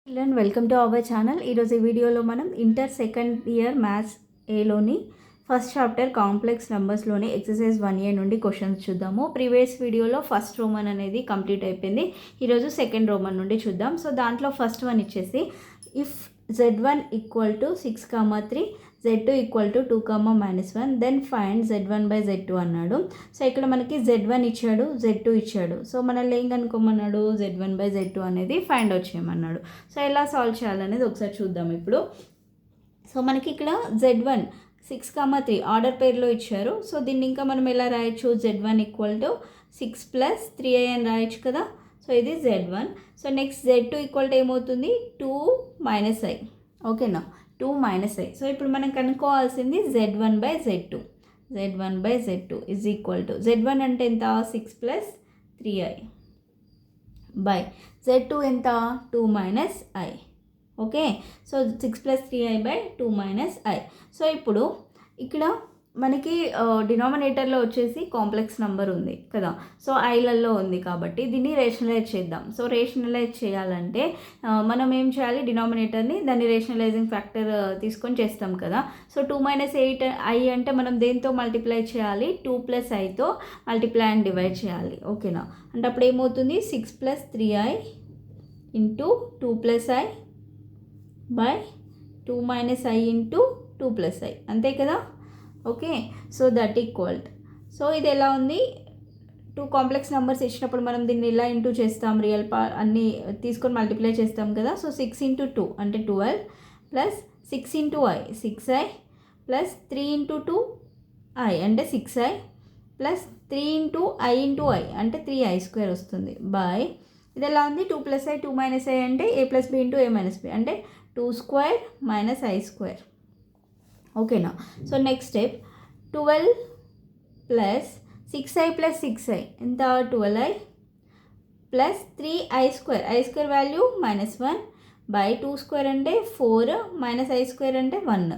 And welcome to our channel. ఈరోజు ఈ వీడియోలో మనం ఇంటర్ సెకండ్ ఇయర్ మ్యాథ్స్ ఏలోని ఫస్ట్ చాప్టర్ కాంప్లెక్స్ నెంబర్స్లోని ఎక్సర్సైజ్ 1A నుండి క్వశ్చన్స్ చూద్దాము. ప్రీవియస్ వీడియోలో ఫస్ట్ రోమన్ అనేది కంప్లీట్ అయిపోయింది. ఈరోజు సెకండ్ రోమన్ నుండి చూద్దాం. సో దాంట్లో ఫస్ట్ వన్ ఇచ్చేసి if z1 equal to 6, 3, z2 equal to 2, -1 then find z1 by z2 అన్నాడు. సో ఇక్కడ మనకి z1 ఇచ్చాడు, z2 ఇచ్చాడు. సో మనల్ని ఏం కనుక్కోమన్నాడు, z1 బై z2 అనేది ఫైండ్ అవుట్ చేయమన్నాడు. సో ఎలా సాల్వ్ చేయాలనేది ఒకసారి చూద్దాం ఇప్పుడు. సో మనకి ఇక్కడ z1 6, 3 ఆర్డర్ పేర్లో ఇచ్చారు. సో దీన్ని ఇంకా మనం ఎలా రాయొచ్చు, z1 ఈక్వల్ టు 6 + 3i అని రాయొచ్చు కదా. సో ఇది z1. So next z2 equal to ఏమవుతుంది, 2 - i. ఓకేనా, 2 - i. సో ఇప్పుడు మనం కనుక్కోవాల్సింది z1 by z2. z1 by z2 is equal to z1 అంటే ఎంత, 6 + 3i బై z2 ఎంత, 2 - i. Okay, so 6 + 3i by 2 - i. So ఇప్పుడు ఇక్కడ మనకి డినామినేటర్లో వచ్చేసి కాంప్లెక్స్ నెంబర్ ఉంది కదా. సో ఐలలో ఉంది కాబట్టి దీన్ని రేషనలైజ్ చేద్దాం. సో రేషనలైజ్ చేయాలంటే మనం ఏం చేయాలి, డినామినేటర్ని దాన్ని రేషనలైజింగ్ ఫ్యాక్టర్ తీసుకొని చేస్తాం కదా. సో 2 - 8i అంటే మనం దేంతో మల్టిప్లై చేయాలి, 2 + iతో మల్టిప్లై అండ్ డివైడ్ చేయాలి. ఓకేనా, అంటే అప్పుడు ఏమవుతుంది, 6 + 3i into 2 + i by 2 - i into 2 + i, అంతే కదా. Okay, so that equalled. So ఇది ఎలా ఉంది, 2 కాంప్లెక్స్ నెంబర్స్ ఇచ్చినప్పుడు మనం దీన్ని ఇలా ఇంటూ చేస్తాం, రియల్ అన్నీ తీసుకొని మల్టిప్లై చేస్తాం కదా. సో 6 × 2 అంటే 12 plus 6 × i 6i plus 3 × 2i అంటే 6i ప్లస్ 3 × i × i అంటే 3i² వస్తుంది బై ఇది ఎలా ఉంది, 2 + i 2 - i అంటే a + b × a - b అంటే 2² - i². ఓకేనా, so next step 12 plus 6i plus 6i ఎంత, 12i plus 3i², i² value -1 by 2² అంటే 4 - i² అంటే 1.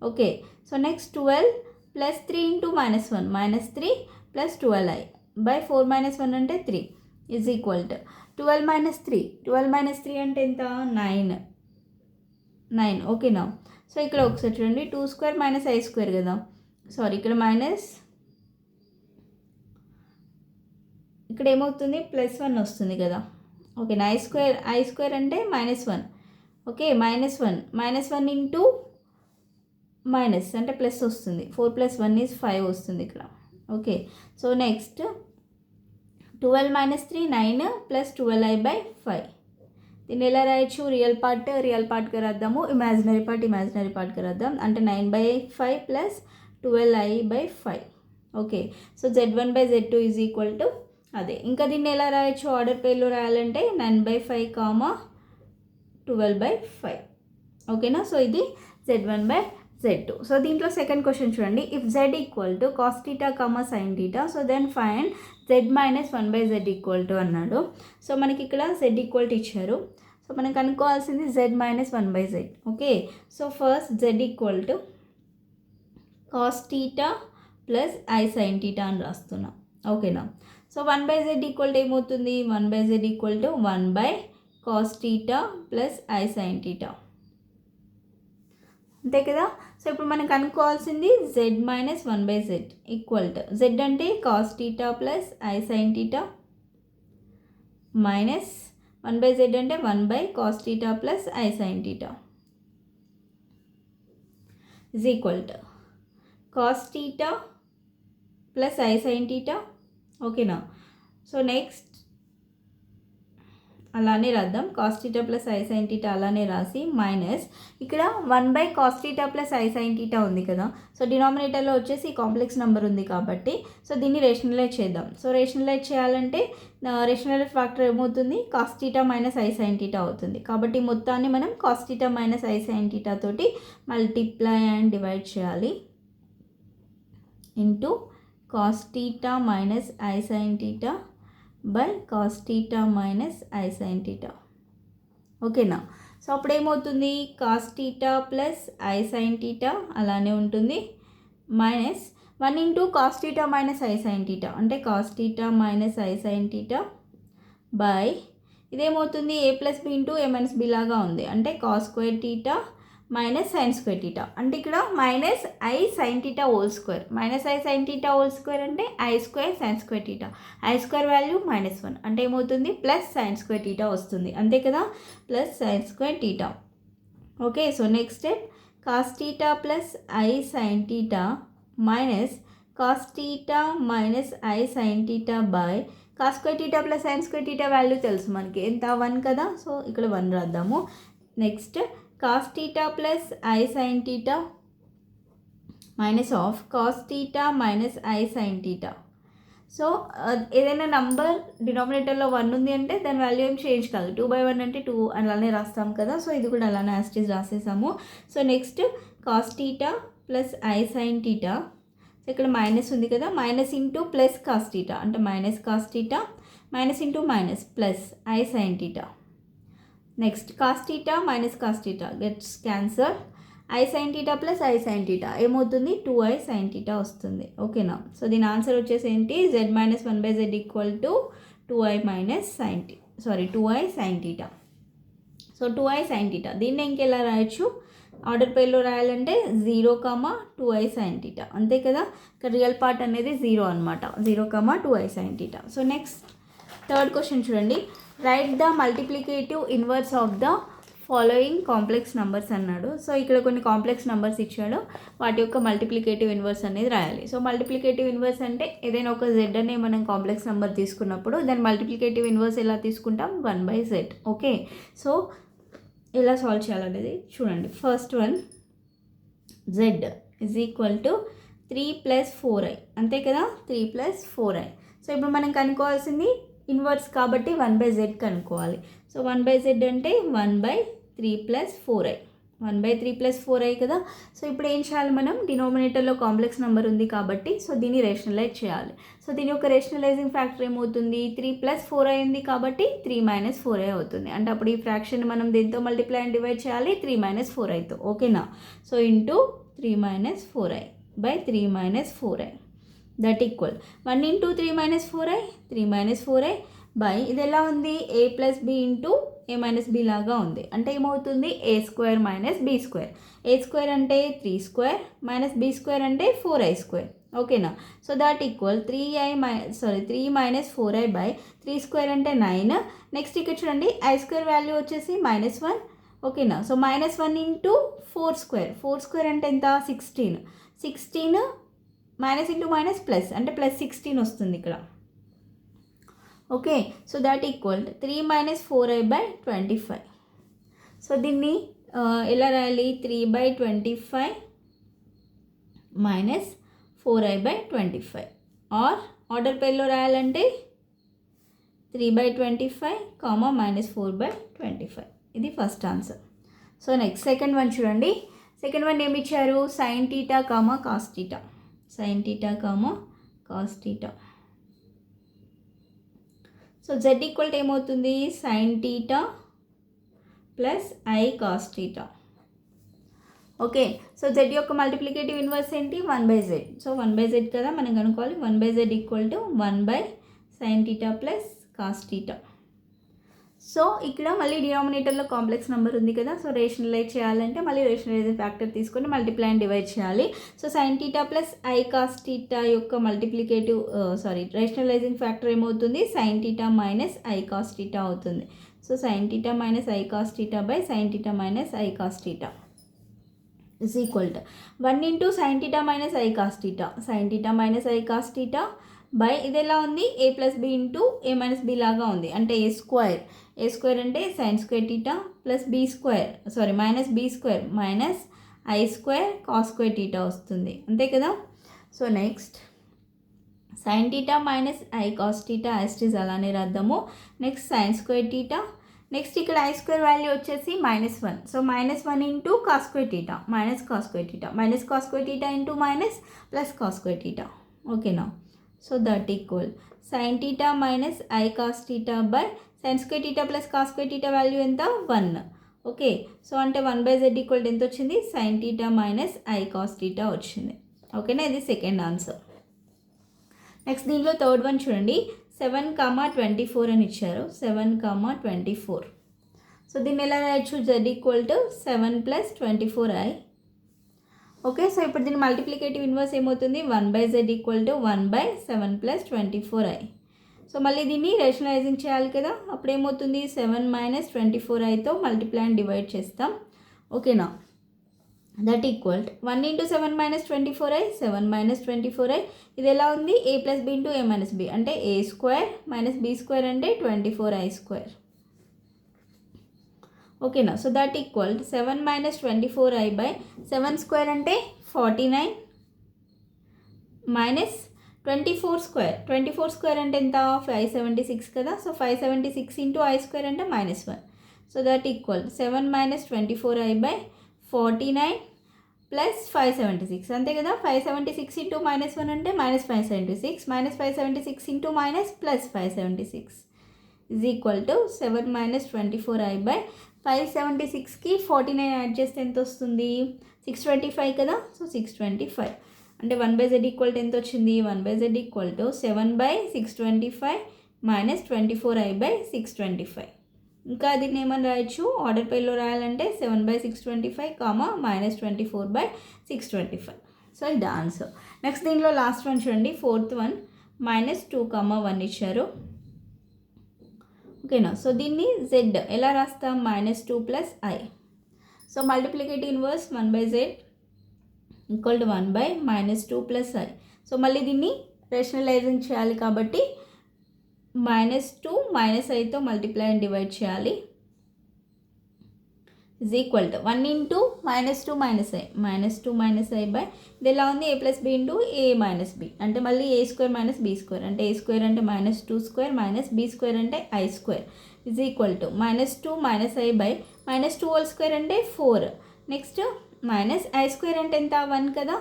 Okay, so next 12 plus 3 × -1 -3 plus 12i by 4 - 1 అంటే 3 ఈజ్ ఈక్వల్ టు 12 - 3 12 - 3 అంటే ఎంత, 9. ఓకేనా, సో ఇక్కడ ఒకసారి చూడండి, 2² - i² కదా. సారీ, ఇక్కడ మైనస్, ఇక్కడ ఏమవుతుంది, +1 వస్తుంది కదా. ఓకేనా, i² అంటే -1. ఓకే, -1 ఇంటూ మైనస్ అంటే ప్లస్ వస్తుంది, 4 + 1 = 5 వస్తుంది ఇక్కడ. Okay, so next 12 - 3 9 plus 12i by 5. దీన్ని ఎలా రాయొచ్చు, రియల్ పార్ట్గా రాద్దాము, ఇమాజినరీ పార్ట్గా రాద్దాం. అంటే 9/5 plus 12i by 5. Okay, so z1 by z2 is equal to అదే. ఇంకా దీన్ని ఎలా రాయొచ్చు, ఆర్డర్ పేర్లో రాయాలంటే 9/5, 12/5. ఓకేనా, సో ఇది z1 బై z2. సో దీంట్లో సెకండ్ క్వశ్చన్ చూడండి, if z equal to cos θ, sin θ, so then find z - 1/z equal to అన్నాడు. సో మనకి ఇక్కడ z ఈక్వల్ టు ఇచ్చారు. సో మనం కనుక్కోవాల్సింది z - 1/z. Okay, so first z equal to cos θ plus i sin θ అని రాస్తున్నాం. ఓకేనా, సో 1/z ఈక్వల్ టు ఏమవుతుంది, 1/z equal to 1/cos θ plus i sin θ, అంతే కదా. సో ఇప్పుడు మనం కనుక్కోవాల్సింది z - 1/z equal to, z అంటే cos θ plus i sin θ minus 1/z అంటే 1/cos θ plus i sin θ is equal to cos θ plus i sin θ. ఓకేనా, so next అలానే రాద్దాం, cos θ ప్లస్ i sin θ అలానే రాసి మైనస్ ఇక్కడ 1/cos θ ప్లస్ i sin θ ఉంది కదా. సో డినామినేటర్లో వచ్చేసి కాంప్లెక్స్ నెంబర్ ఉంది కాబట్టి సో దీన్ని రేషనలైజ్ చేద్దాం. సో రేషనలైజ్ చేయాలంటే రేషనలైజ్ ఫ్యాక్టర్ ఏమవుతుంది, cos θ మైనస్ i sin θ అవుతుంది. కాబట్టి మొత్తాన్ని మనం cos θ మైనస్ i sin θ తోటి మల్టిప్లై అండ్ డివైడ్ చేయాలి into cos θ minus i sin θ by cos θ minus i sin θ. ఓకేనా, సో అప్పుడు ఏమవుతుంది, cos θ ప్లస్ i sin θ అలానే ఉంటుంది minus 1 into cos θ minus i sin θ అంటే cos θ minus i sin θ by ఇదేమవుతుంది a plus b into a minus b లాగా ఉంది, అంటే cos square theta minus sine square theta, అంటే ఇక్కడ minus i sine theta whole square, minus i sine theta whole square అంటే i square sine square theta, i square value -1 అంటే ఏమవుతుంది plus sine square theta వస్తుంది, అంతే కదా, plus sine square theta. Okay, so next step cos theta plus i sine theta minus cos theta minus i sine theta by cos square theta plus sine square theta value తెలుసు మనకి ఎంత 1 కదా, so ఇక్కడ 1 రాద్దాము. Next cos theta plus i sine theta minus of cos theta minus i sine theta. So ఏదైనా number డినామినేటర్లో 1 ఉంది అంటే దాని వాల్యూ ఏం చేంజ్ కాదు, 2/1 అంటే 2 అలానే రాస్తాం కదా, సో ఇది కూడా అలానే యాస్టీస్ రాసేసాము. So next cos theta plus i sine theta, so ఇక్కడ మైనస్ ఉంది కదా, minus into plus cos theta అంటే minus cos theta minus into minus plus i sine theta. Next cos theta minus cos theta gets cancel, i sine theta plus i sine theta ఏమవుతుంది 2i sine theta వస్తుంది. ఓకేనా, so దీని answer వచ్చేసి ఏంటి z-1/z equal to 2i sine theta. So 2i sine theta దీన్ని ఇంకెలా రాయొచ్చు, order పేర్లో రాయాలంటే 0, 2i సైన్ టీటా, అంతే కదా, ఇక్కడ రియల్ పార్ట్ అనేది 0 అనమాట, 0, 2i sine theta. So next third question చూడండి, write the multiplicative inverse of the following complex numbers అన్నాడు. సో ఇక్కడ కొన్ని కాంప్లెక్స్ నెంబర్స్ ఇచ్చాడు, వాటి యొక్క మల్టిప్లికేటివ్ ఇన్వర్స్ అనేది రాయాలి. సో మల్టిప్లికేటివ్ ఇన్వర్స్ అంటే ఏదైనా ఒక z అనే మనం కాంప్లెక్స్ నెంబర్ తీసుకున్నప్పుడు దాని మల్టిప్లికేటివ్ ఇన్వర్స్ ఎలా తీసుకుంటాం 1/z. ఓకే, సో ఎలా సాల్వ్ చేయాలనేది చూడండి. First one z is equal to 3 + 4i, అంతే కదా, 3 + 4i. సో ఇప్పుడు మనం కనుక్కోవాల్సింది ఇన్వర్స్ కాబట్టి 1/z కనుక్కోవాలి. సో 1/z అంటే 1/3 + 4i, 1/3 + 4i కదా. సో ఇప్పుడు ఏం చేయాలి, మనం డినామినేటర్లో కాంప్లెక్స్ నెంబర్ ఉంది కాబట్టి సో దీన్ని రేషనలైజ్ చేయాలి. సో దీని యొక్క రేషనలైజింగ్ ఫ్యాక్టర్ ఏమవుతుంది 3 + 4i ఉంది కాబట్టి 3 - 4i అవుతుంది, అంటే అప్పుడు ఈ ఫ్రాక్షన్ మనం దీంతో మల్టిప్లై అండ్ డివైడ్ చేయాలి 3 - 4iతో. ఓకేనా, so into 3 - 4i by 3 - 4i that equal 1 × 3 - 4i 3 - 4i by ఇది ఎలా ఉంది a + b into a - b లాగా ఉంది, అంటే ఏమవుతుంది a² - b². a² అంటే 3² - b² అంటే 4i². ఓకేనా, so that equal 3 - 4i by 3² అంటే 9. నెక్స్ట్ ఇక్కడ చూడండి i² వాల్యూ వచ్చేసి -1. ఓకేనా, సో -1 ఇంటూ 4² అంటే ఎంత 16 మైనస్ ఇంటూ మైనస్ ప్లస్ అంటే +16 వస్తుంది ఇక్కడ. Okay, so that equal 3 - 4i by 25. So దీన్ని ఎలా రాయాలి 3/25 minus 4i by 25, are order పేర్లో రాయాలంటే 3/25 -4/25. ఇది first answer. So next second one చూడండి, సెకండ్ వన్ ఏమి ఇచ్చారు sin θ, cos θ, sin θ, cos θ. So z equal ఏమవుతుంది sin θ plus i cos θ. Okay, so z యొక్క మల్టిప్లికేటివ్ ఇన్వర్స్ ఏంటి 1/z. సో 1/z కదా మనం కనుక్కోవాలి, 1/z equal to 1/sin θ plus cos θ. So ఇక్కడ మళ్ళీ డినామినేటర్లో కాంప్లెక్స్ నెంబర్ ఉంది కదా, సో రేషనలైజ్ చేయాలంటే మళ్ళీ రేషనలైజింగ్ ఫ్యాక్టర్ తీసుకొని మల్టిప్లై అండ్ డివైడ్ చేయాలి. So sin θ plus i cos θ యొక్క మల్టిప్లికేటివ్ రేషనలైజింగ్ ఫ్యాక్టర్ ఏమవుతుంది sin θ మైనస్ i cos θ అవుతుంది. So sin θ minus i cos θ by sin θ minus i cos θ is equal to 1 into sin θ minus i cos θ, sin θ minus i cos θ by ఇది ఎలా ఉంది a plus b into a minus b లాగా ఉంది, అంటే a square అంటే sin square θ plus minus b square minus i square cos square θ వస్తుంది, అంతే కదా. So next sin θ minus i cos θ as it is అలానే రాద్దాము. నెక్స్ట్ sin స్క్వేర్ θ, నెక్స్ట్ ఇక్కడ i స్క్వేర్ వాల్యూ వచ్చేసి -1. So -1 into cos square θ minus cos square θ minus cos square θ into minus plus cos square θ. ఓకేనా, so that equal sin θ minus i cos θ by sin square θ plus cos square θ వాల్యూ ఎంత 1. Okay, so అంటే 1/z equal ఎంత వచ్చింది sin θ minus i cos θ వచ్చింది. ఓకేనా, ఇది second answer. Next దీనిలో థర్డ్ వన్ చూడండి, 7,24 అని ఇచ్చారు. 7,24. సో దీన్ని ఎలా రాయొచ్చు? z equal to 7 + 24i. Okay, so ఇప్పుడు దీని మల్టిప్లికేటివ్ ఇన్వర్స్ ఏమవుతుంది? 1/z equal to 1/7 + 24i. So మళ్ళీ దీన్ని రేషనలైజింగ్ చేయాలి కదా, అప్పుడు ఏమవుతుంది? 7 - 24iతో మల్టిప్లై అండ్ డివైడ్ చేస్తాం. ఓకేనా? That equal 1 × 7 - 24i, 7 - 24i. ఇది ఎలా ఉంది? a + b × a - b అంటే a² - b² అంటే 24i². ఓకేనా? సో దట్ ఈక్వల్ 7 - 24i/7² అంటే 49 -24². 24² అంటే ఎంత? 576 కదా. సో 576 × i² అంటే -1. సో దట్ ఈక్వల్ 7 - 24i/49 + 576 అంతే కదా. 576 × -1 అంటే -576, -576 × +576 ఈజ్ ఈక్వల్ టు 7 - 24i/576కి 49 యాడ్ చేస్తే ఎంత వస్తుంది? 625 కదా. సో 625 అంటే 1/z ఈక్వల్ టు ఎంత వచ్చింది? 1/z equal to 7/625 - 24i/625. ఇంకా దీన్ని ఏమని రాయొచ్చు? ఆర్డర్ పేర్లో రాయాలంటే 7/625, -24/625. సో ఇది ఆన్సర్. నెక్స్ట్ దీనిలో లాస్ట్ వన్ చూడండి, 4th వన్. -2,1 ఇచ్చారు. ఓకేనా? సో దీన్ని z ఎలా రాస్తాం? -2 + i. So multiplicative inverse 1/z equal to 1/-2 + i. So మళ్ళీ దీన్ని రేషనలైజింగ్ చేయాలి కాబట్టి -2 - iతో మల్టిప్లై అండ్ డివైడ్ చేయాలి. Is equal to 1 × -2 - i, -2 - i/, ఇది ఎలా ఉంది? a + b × a - b అంటే మళ్ళీ a² - b² అంటే a² అంటే -2² - b² అంటే i². Is equal to -2 - i/-2² అంటే 4. నెక్స్ట్ -i² అంటే ఎంత? 1 కదా.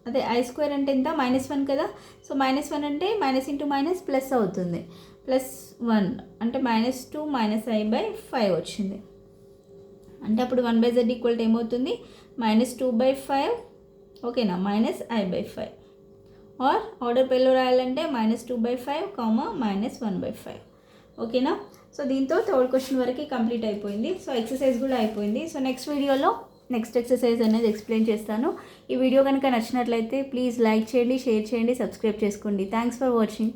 అదే i² అంటే ఎంత? -1 కదా. సో -1 అంటే -× ప్లస్ అవుతుంది. +1 అంటే -2 - i/5 వచ్చింది. అంటే అప్పుడు 1/z ఈక్వల్ టు ఏమవుతుంది? -2/5. ఓకేనా? -i/5. ఆర్ ఆర్డర్ పేర్లో రాయాలంటే -2/5, -1/5. ఓకేనా? సో దీంతో థర్డ్ క్వశ్చన్ వరకు కంప్లీట్ అయిపోయింది. సో ఎక్సర్సైజ్ కూడా అయిపోయింది. సో నెక్స్ట్ వీడియోలో నెక్స్ట్ ఎక్సర్సైజ్ అనేది ఎక్స్ప్లెయిన్ చేస్తాను. ఈ వీడియో కనుక నచ్చినట్లయితే ప్లీజ్ లైక్ చేయండి, షేర్ చేయండి, సబ్స్క్రైబ్ చేసుకోండి. Thanks for watching.